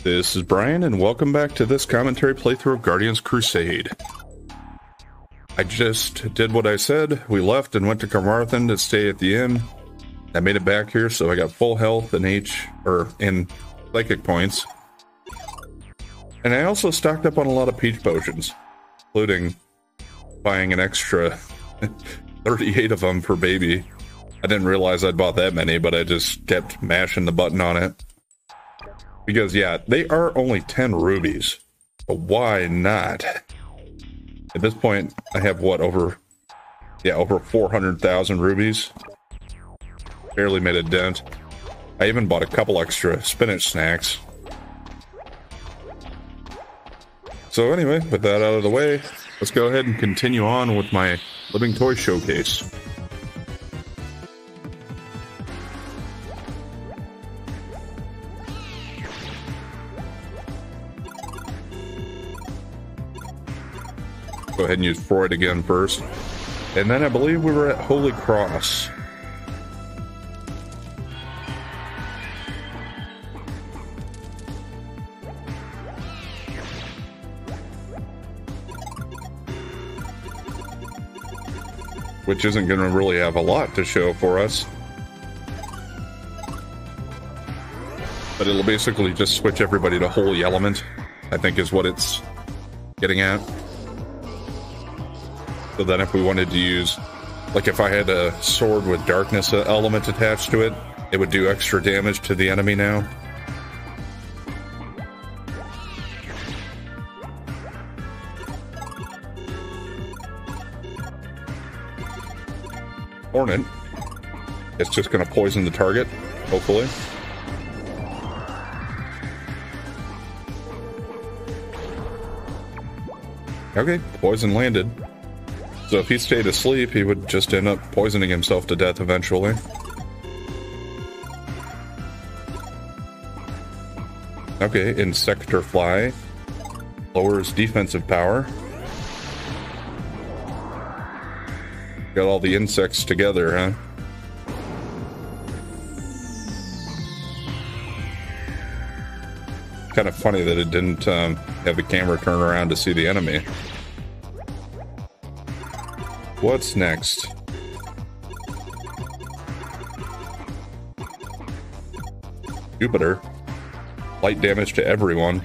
This is Brian, and welcome back to this commentary playthrough of Guardians Crusade. I just did what I said. We left and went to Carmarthen to stay at the inn. I made it back here, so I got full health and in psychic points. And I also stocked up on a lot of peach potions, including buying an extra 38 of them for baby. I didn't realize I'd bought that many, but I just kept mashing the button on it. Because, yeah, they are only 10 rubies. So why not? At this point, I have, what, over 400,000 rubies. Barely made a dent. I even bought a couple extra spinach snacks. So anyway, with that out of the way, let's go ahead and continue on with my living toy showcase. Go ahead and use Freud again first. And then I believe we were at Holy Cross. Which isn't going to really have a lot to show for us. But it'll basically just switch everybody to Holy Element, I think is what it's getting at. So then if we wanted to use, like if I had a sword with darkness element attached to it, it would do extra damage to the enemy now. Hornet. It's just going to poison the target, hopefully. Okay, poison landed. So if he stayed asleep, he would just end up poisoning himself to death eventually. Okay, Insector Fly. Lowers defensive power. Got all the insects together, huh? Kind of funny that it didn't have the camera turn around to see the enemy. What's next? Jupiter. Light damage to everyone.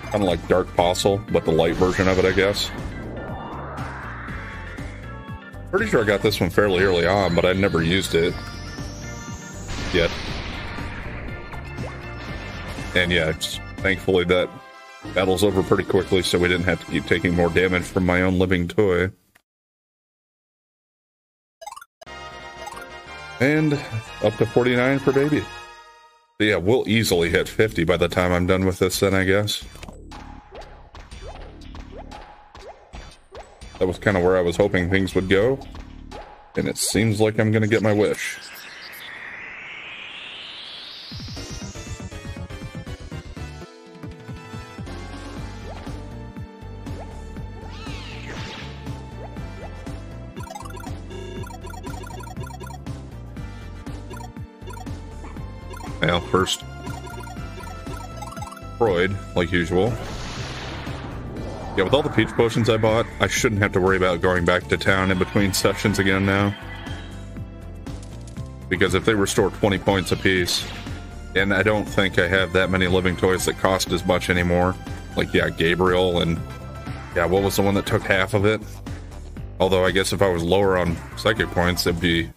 Kind of like Dark Apostle, but the light version of it, I guess. Pretty sure I got this one fairly early on, but I never used it yet. And yeah, thankfully that battle's over pretty quickly, so we didn't have to keep taking more damage from my own living toy. And up to 49 for baby. So yeah, we'll easily hit 50 by the time I'm done with this then, I guess. That was kind of where I was hoping things would go. And it seems like I'm going to get my wish. Well, first, Freud, like usual. Yeah, with all the peach potions I bought, I shouldn't have to worry about going back to town in between sessions again now. Because if they restore 20 points apiece, and I don't think I have that many living toys that cost as much anymore. Like, yeah, Gabriel, and yeah, what was the one that took half of it? Although I guess if I was lower on psychic points, it'd be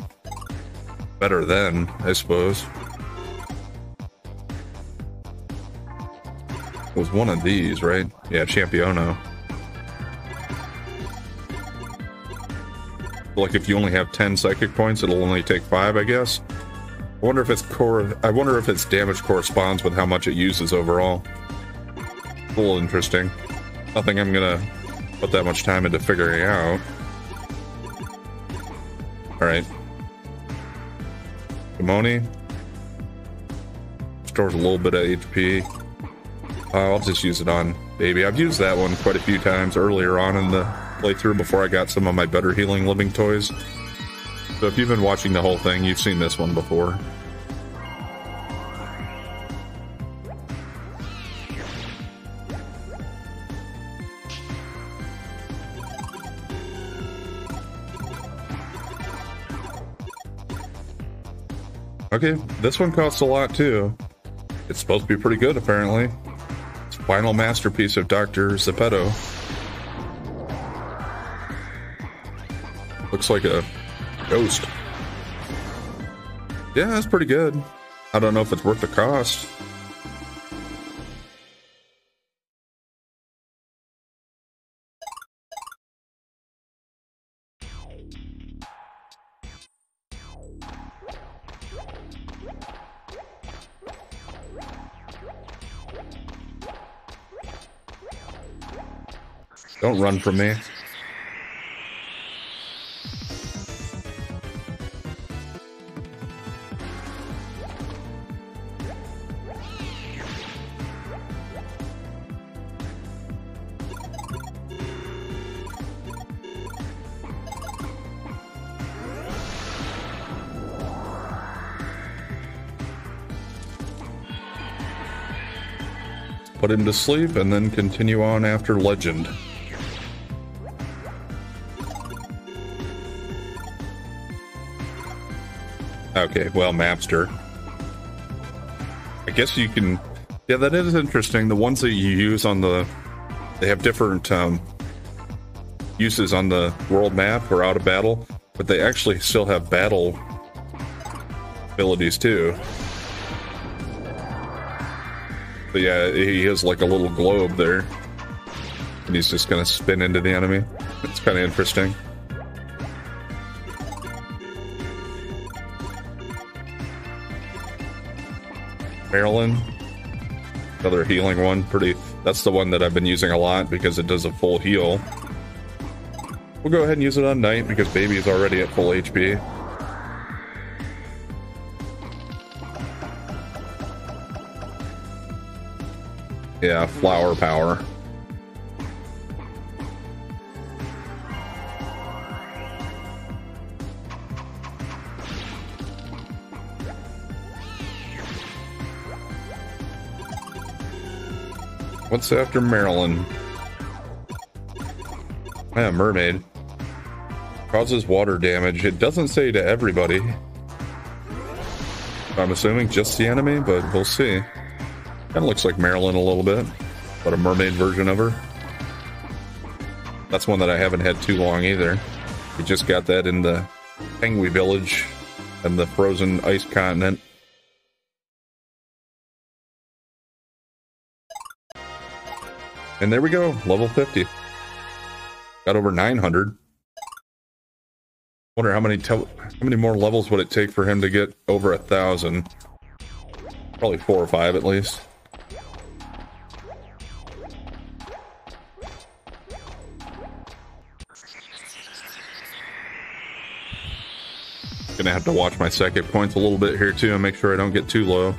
better then, I suppose. It was one of these, right? Yeah, Championo. Like if you only have 10 psychic points, it'll only take 5, I guess. I wonder if its damage corresponds with how much it uses overall. A little interesting. Nothing I'm gonna put that much time into figuring out. Alright. Kimoni. Stores a little bit of HP. I'll just use it on baby. I've used that one quite a few times earlier on in the playthrough before I got some of my better healing living toys. So if you've been watching the whole thing, you've seen this one before. Okay, this one costs a lot too. It's supposed to be pretty good, apparently. It's final masterpiece of Dr. Zepeto. Looks like a ghost. Yeah, that's pretty good. I don't know if it's worth the cost. Don't run from me. Put him to sleep and then continue on after Legend. Okay, well, Mapster. I guess you can... Yeah, that is interesting. The ones that you use on the... They have different uses on the world map or out of battle, but they actually still have battle abilities too. But yeah, he has like a little globe there. And he's just gonna spin into the enemy. It's kind of interesting. Marilyn, another healing one. That's the one that I've been using a lot because it does a full heal. We'll go ahead and use it on Knight because Baby is already at full HP. Yeah, flower power. What's after Marilyn? Yeah, Mermaid. Causes water damage. It doesn't say to everybody. I'm assuming just the enemy, but we'll see. Kind of looks like Marilyn a little bit, but a mermaid version of her. That's one that I haven't had too long either. We just got that in the Pengui village and the frozen ice continent. And there we go, level 50. Got over 900. Wonder how many more levels would it take for him to get over 1,000? Probably 4 or 5 at least. Gonna have to watch my second points a little bit here too and make sure I don't get too low.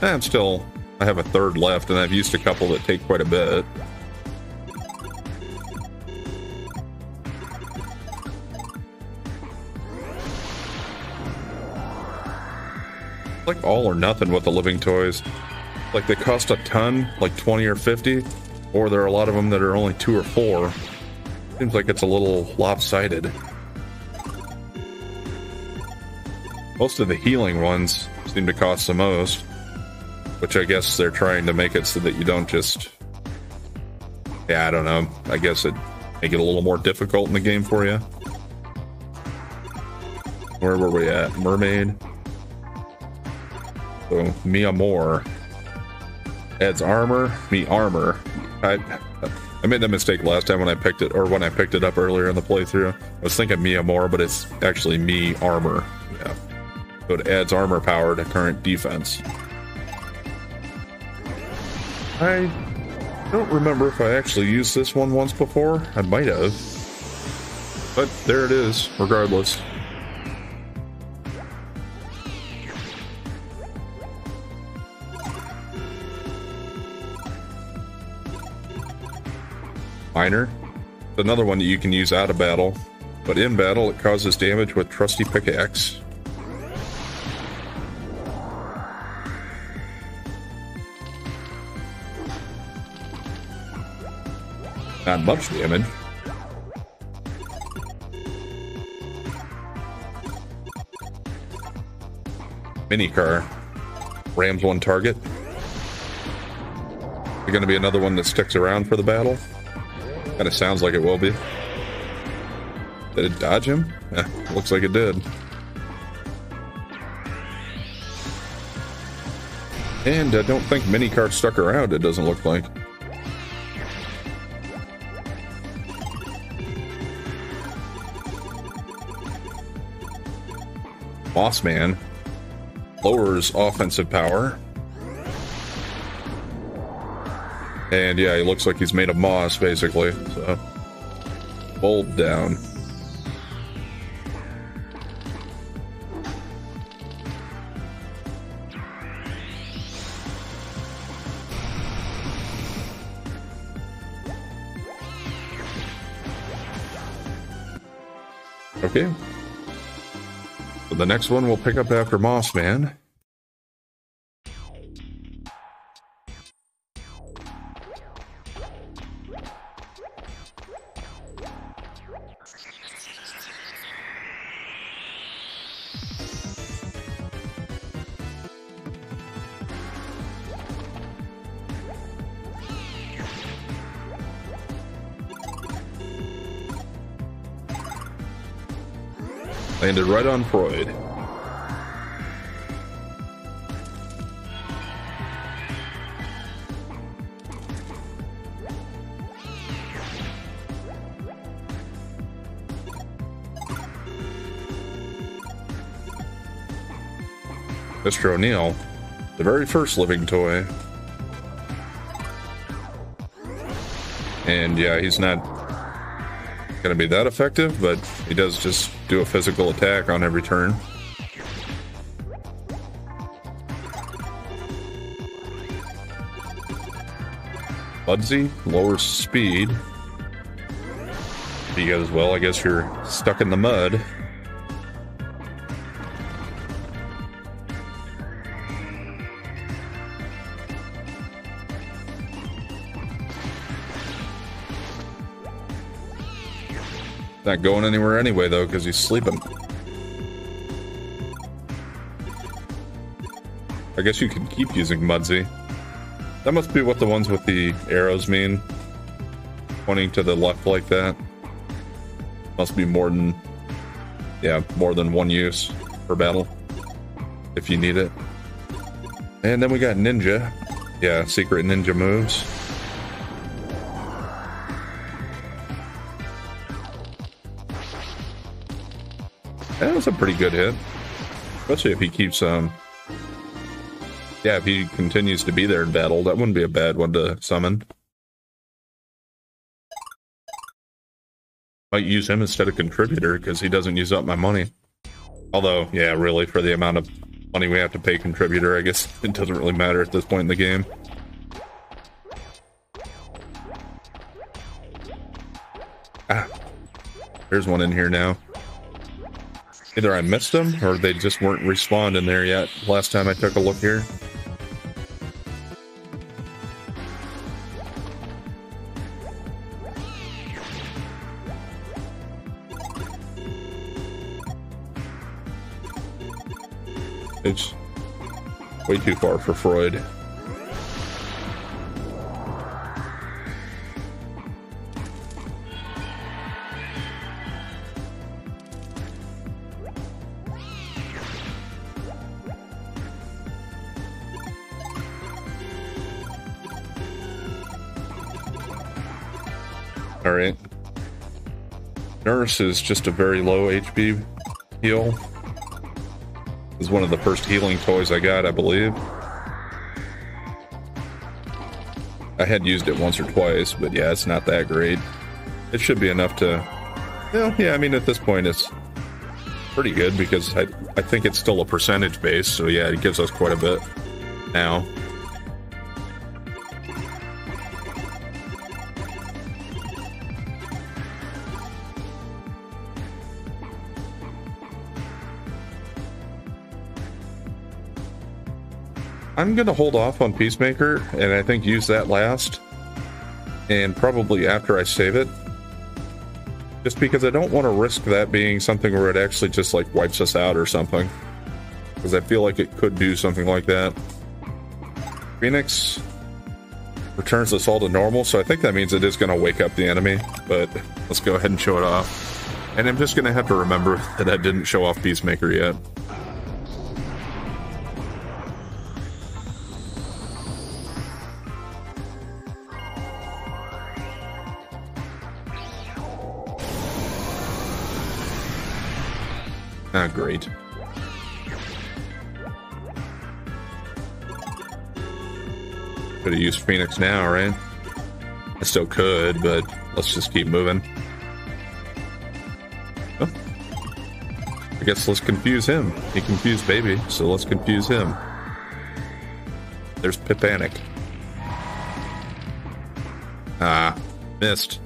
I have a third left and I've used a couple that take quite a bit. Like all or nothing with the living toys. Like they cost a ton, like 20 or 50, or there are a lot of them that are only 2 or 4. Seems like it's a little lopsided. Most of the healing ones seem to cost the most, which I guess they're trying to make it so that you don't just... Yeah, I don't know. I guess it make it a little more difficult in the game for you. Where were we at? Mermaid. So, Mi Amor. Adds armor. Mi Armor. I made that mistake last time when I picked it, or when I picked it up earlier in the playthrough. I was thinking Mi Amor, but it's actually Mi Armor. Yeah. So it adds armor power to current defense. I don't remember if I actually used this one once before. I might have. But there it is, regardless. Miner. It's another one that you can use out of battle. But in battle, it causes damage with Trusty Pickaxe. Not much damage. Mini car. Rams one target. Is it going to be another one that sticks around for the battle? Kind of sounds like it will be. Did it dodge him? Looks like it did. And I don't think mini cart stuck around, it doesn't look like. Boss Man lowers offensive power. And yeah, he looks like he's made of moss, basically. So, fold down. Okay. So the next one we'll pick up after Moss Man. Landed right on Freud. Mr. O'Neill, the very first living toy. And yeah, he's not gonna be that effective, but he does just do a physical attack on every turn. Budsy lowers speed. Because, well, I guess you're stuck in the mud. Not going anywhere anyway, though, because he's sleeping. I guess you can keep using Mudsy. That must be what the ones with the arrows mean. Pointing to the left like that. Must be more than... yeah, more than one use per battle. If you need it. And then we got Ninja. Yeah, secret ninja moves. That was a pretty good hit. Especially if he keeps, yeah, if he continues to be there in battle, that wouldn't be a bad one to summon. Might use him instead of Contributor, because he doesn't use up my money. Although, yeah, really, for the amount of money we have to pay Contributor, I guess it doesn't really matter at this point in the game. Ah, there's one in here now. Either I missed them, or they just weren't respawned in there yet last time I took a look here. It's way too far for Freud. Alright. Nurse is just a very low HP heal. This is one of the first healing toys I got, I believe. I had used it once or twice, but yeah, it's not that great. It should be enough to... yeah, I mean, at this point, it's pretty good, because I think it's still a percentage base, so yeah, it gives us quite a bit now. I'm going to hold off on Peacemaker, and I think use that last, and probably after I save it, just because I don't want to risk that being something where it actually just like wipes us out or something. because I feel like it could do something like that. Phoenix returns us all to normal, so I think that means it is going to wake up the enemy, but let's go ahead and show it off. And I'm just going to have to remember that I didn't show off Peacemaker yet. Ah, great. Could have used Phoenix now, right? I still could, but let's just keep moving. Oh. I guess let's confuse him. He confused Baby, so let's confuse him. There's Pipanic. Ah, missed.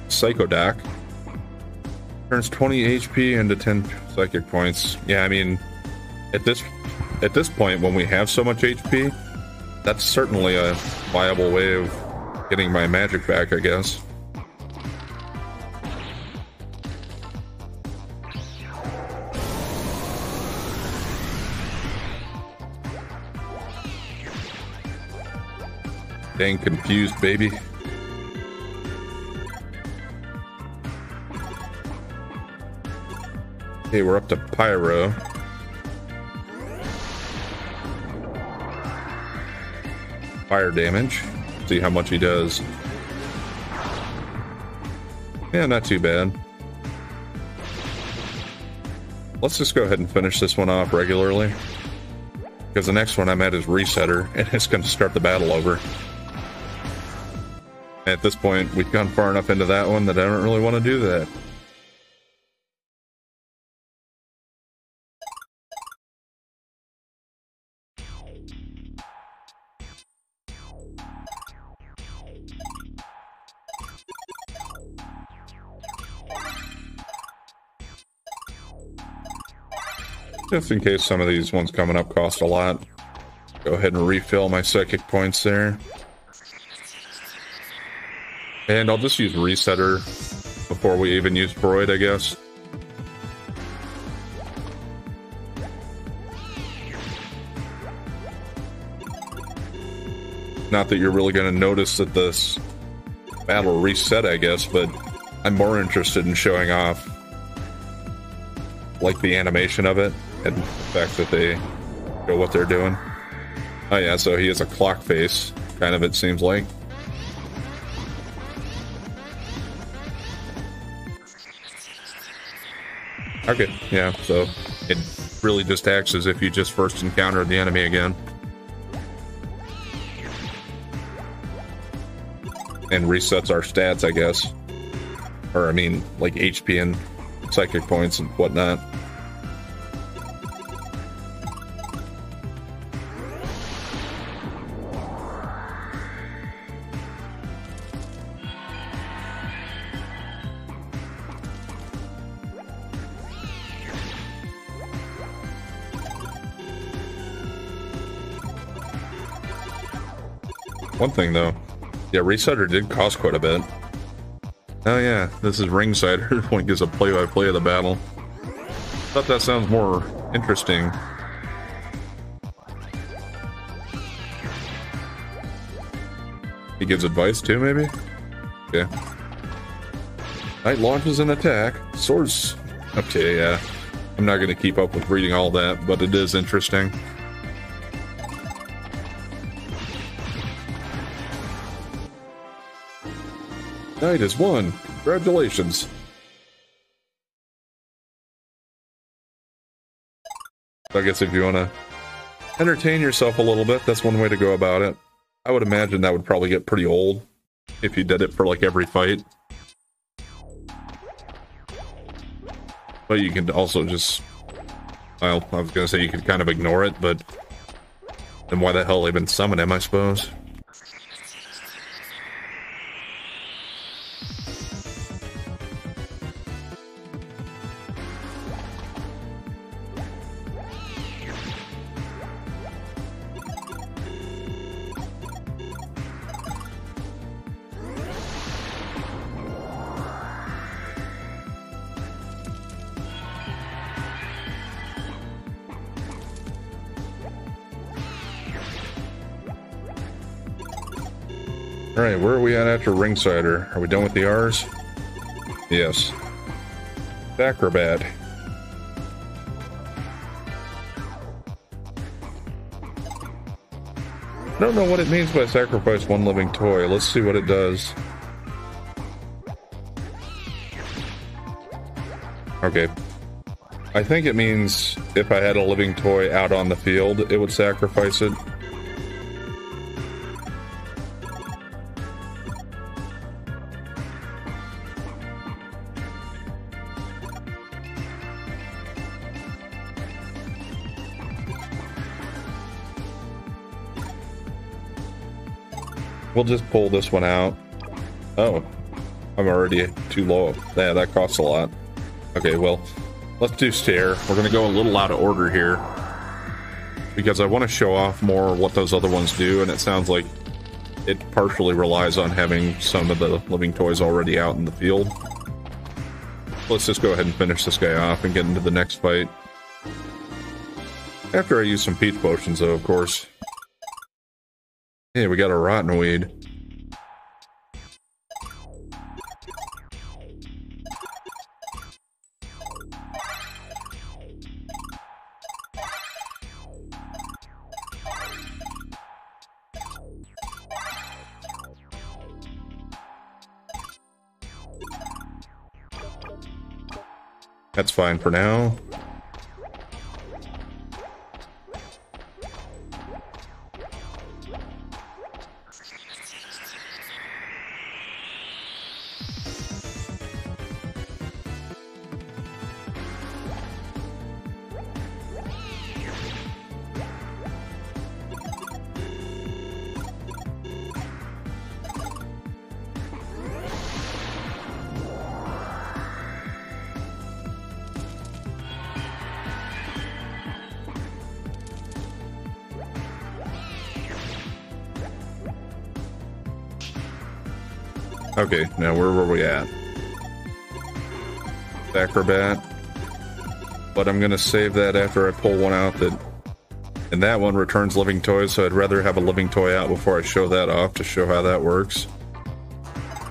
Psychodoc turns 20 HP into 10 psychic points. Yeah, I mean, at this point, when we have so much HP, that's certainly a viable way of getting my magic back, I guess. Dang confused Baby. Okay, we're up to Pyro. Fire damage. See how much he does. Yeah, not too bad. Let's just go ahead and finish this one off regularly, because the next one I'm at is Resetter, and it's going to start the battle over. At this point, we've gone far enough into that one that I don't really want to do that. Just in case some of these ones coming up cost a lot. Go ahead and refill my psychic points there. And I'll just use Resetter before we even use Freud, I guess. Not that you're really going to notice that this battle reset, I guess, but I'm more interested in showing off, like, the animation of it and the fact that they know what they're doing. Oh yeah, so he has a clock face, kind of, it seems like. Okay, yeah, so it really just acts as if you just first encountered the enemy again. And resets our stats, I guess. Or, I mean, like HP and psychic points and whatnot. One thing, though. Yeah, Resetter did cost quite a bit. Oh yeah, this is ringside. Her point gives a play-by-play of the battle. Thought that sounds more interesting. He gives advice too, maybe? Okay. Knight launches an attack. Swords. Okay, yeah. I'm not going to keep up with reading all that, but it is interesting. Knight has won. Congratulations. So I guess if you want to entertain yourself a little bit, that's one way to go about it. I would imagine that would probably get pretty old if you did it for like every fight. But you can also just, well, I was going to say you could kind of ignore it, but then why the hell even summon him, I suppose? Alright, where are we at after Ringsider? Are we done with the R's? Yes. Acrobat. I don't know what it means by sacrifice one living toy. Let's see what it does. Okay. I think it means if I had a living toy out on the field, it would sacrifice it. We'll just pull this one out. Oh, I'm already too low. Yeah, that costs a lot. Okay, well, let's do stair. We're going to go a little out of order here because I want to show off more what those other ones do, and it sounds like it partially relies on having some of the living toys already out in the field. Let's just go ahead and finish this guy off and get into the next fight. After I use some peach potions, though, of course. Hey, we got a rotten weed. That's fine for now. Okay, now where were we at? Acrobat. But I'm gonna save that after I pull one out that... And that one returns living toys, so I'd rather have a living toy out before I show that off to show how that works.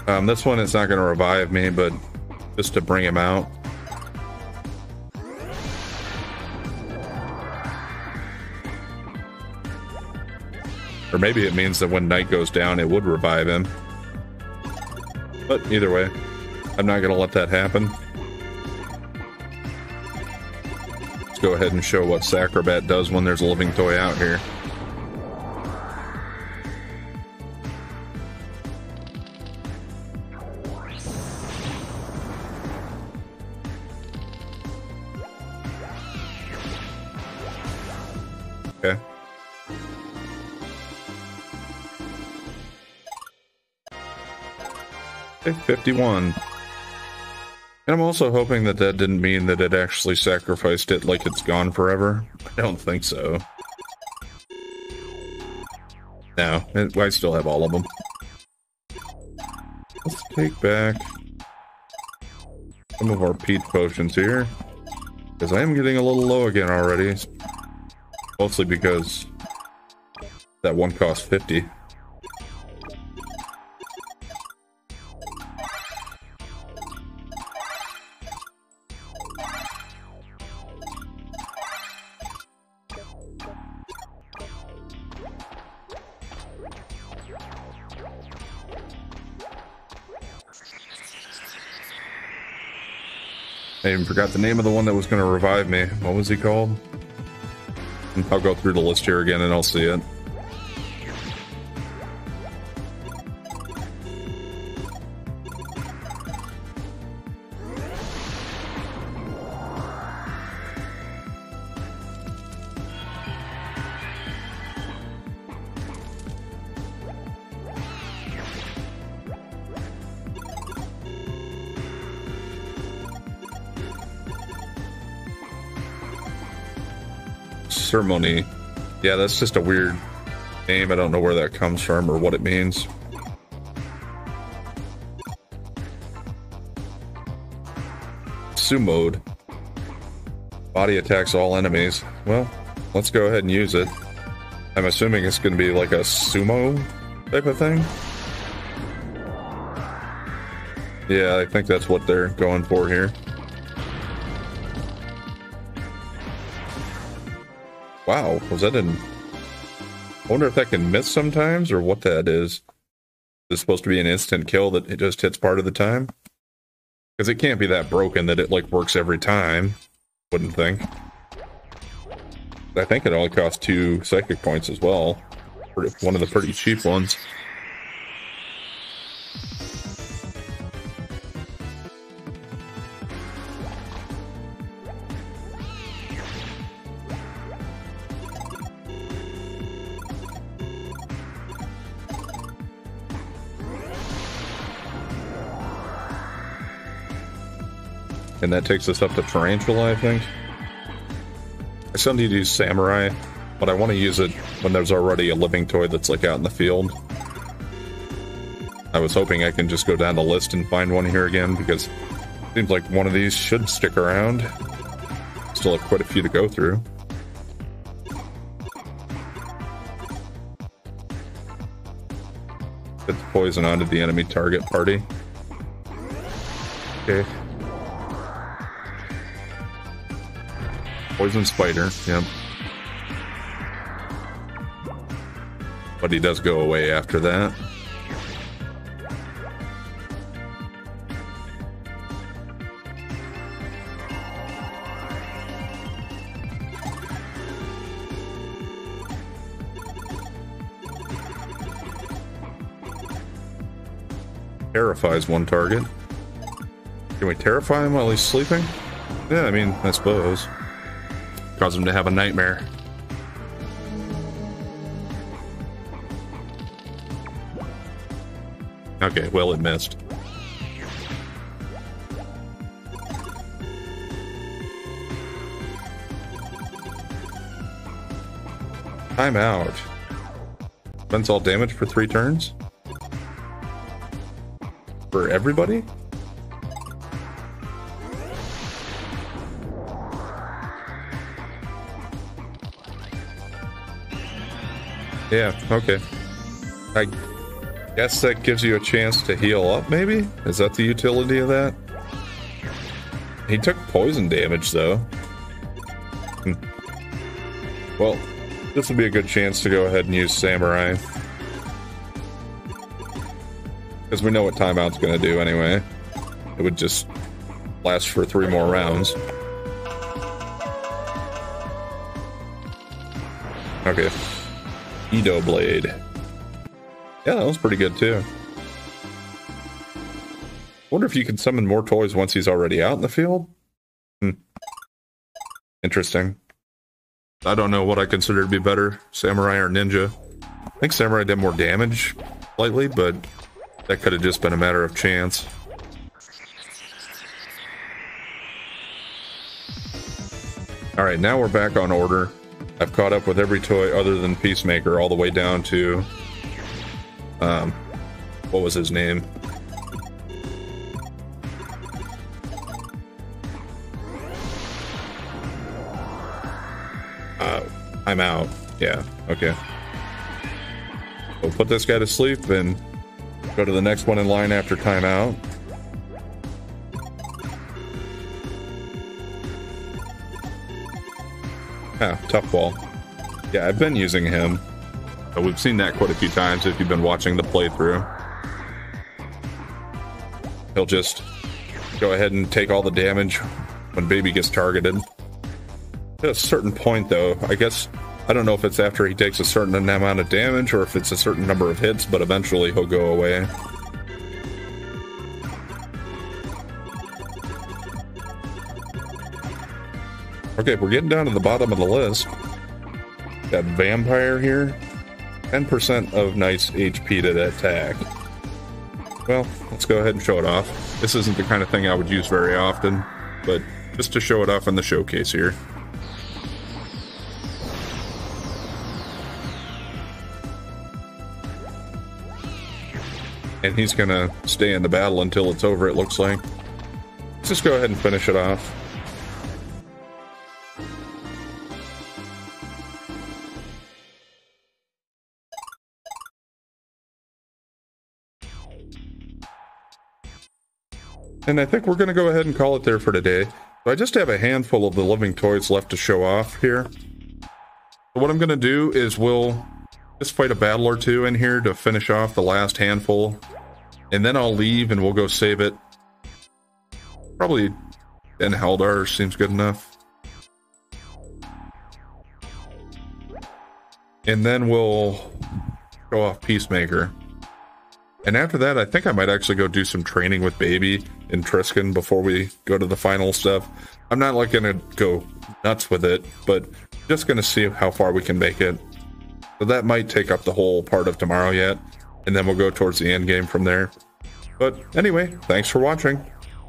This one is not gonna revive me, but just to bring him out. Or maybe it means that when night goes down, it would revive him. But either way, I'm not going to let that happen. Let's go ahead and show what Sacrobat does when there's a living toy out here. Okay. Okay, 51. And I'm also hoping that that didn't mean that it actually sacrificed it like it's gone forever. I don't think so. No, I still have all of them. Let's take back some of our peach potions here, because I am getting a little low again already. Mostly because that one cost 50. I even forgot the name of the one that was going to revive me. What was he called? I'll go through the list here again and I'll see it. Ceremony. Yeah, that's just a weird name. I don't know where that comes from or what it means. Sumoed. Body attacks all enemies. Well, let's go ahead and use it. I'm assuming it's going to be like a sumo type of thing. Yeah, I think that's what they're going for here. Wow, was that an... I wonder if that can miss sometimes, or what that is. It's supposed to be an instant kill that it just hits part of the time? Because it can't be that broken that it, like, works every time. Wouldn't think. I think it only costs 2 psychic points as well. One of the pretty cheap ones. And that takes us up to Tarantula, I think. I still need to use Samurai, but I want to use it when there's already a living toy that's like out in the field. I was hoping I can just go down the list and find one here again, because it seems like one of these should stick around. Still have quite a few to go through. Get the poison onto the enemy target party. Okay. Poison spider, yep. But he does go away after that. Terrifies one target. Can we terrify him while he's sleeping? Yeah, I mean, I suppose. Cause him to have a nightmare. Okay, well, it missed. Time out. Spends all damage for 3 turns? For everybody? Yeah, okay. I guess that gives you a chance to heal up, maybe? Is that the utility of that? He took poison damage, though. Well, this would be a good chance to go ahead and use Samurai. Because we know what timeout's going to do anyway. It would just last for 3 more rounds. Okay. Edo Blade. Yeah, that was pretty good too. Wonder if you can summon more toys once he's already out in the field? Interesting. I don't know what I consider to be better, Samurai or Ninja. I think Samurai did more damage slightly, but that could have just been a matter of chance. Alright, now we're back on order. I've caught up with every toy other than Peacemaker, all the way down to... what was his name? I'm out. Yeah, okay. We'll put this guy to sleep and go to the next one in line after timeout. Ah, Tough Ball. Yeah, I've been using him. But we've seen that quite a few times if you've been watching the playthrough. He'll just go ahead and take all the damage when Baby gets targeted. At a certain point, though, I guess, I don't know if it's after he takes a certain amount of damage or if it's a certain number of hits, but eventually he'll go away. Okay, we're getting down to the bottom of the list. Got Vampire here. 10% of nice HP to that attack. Well, let's go ahead and show it off. This isn't the kind of thing I would use very often, but just to show it off in the showcase here. And he's gonna stay in the battle until it's over, it looks like. Let's just go ahead and finish it off. And I think we're going to go ahead and call it there for today. So I just have a handful of the living toys left to show off here. So what I'm going to do is we'll just fight a battle or two in here to finish off the last handful. And then I'll leave and we'll go save it. Probably in Haldar seems good enough. And then we'll go off Peacemaker. And after that, I think I might actually go do some training with Baby and Triskin before we go to the final stuff. I'm not like gonna go nuts with it, but just gonna see how far we can make it. So that might take up the whole part of tomorrow yet, and then we'll go towards the end game from there. But anyway, thanks for watching.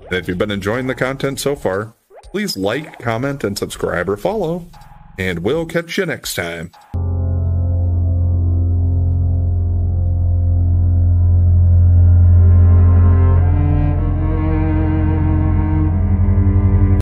And if you've been enjoying the content so far, please like, comment, and subscribe or follow. And we'll catch you next time.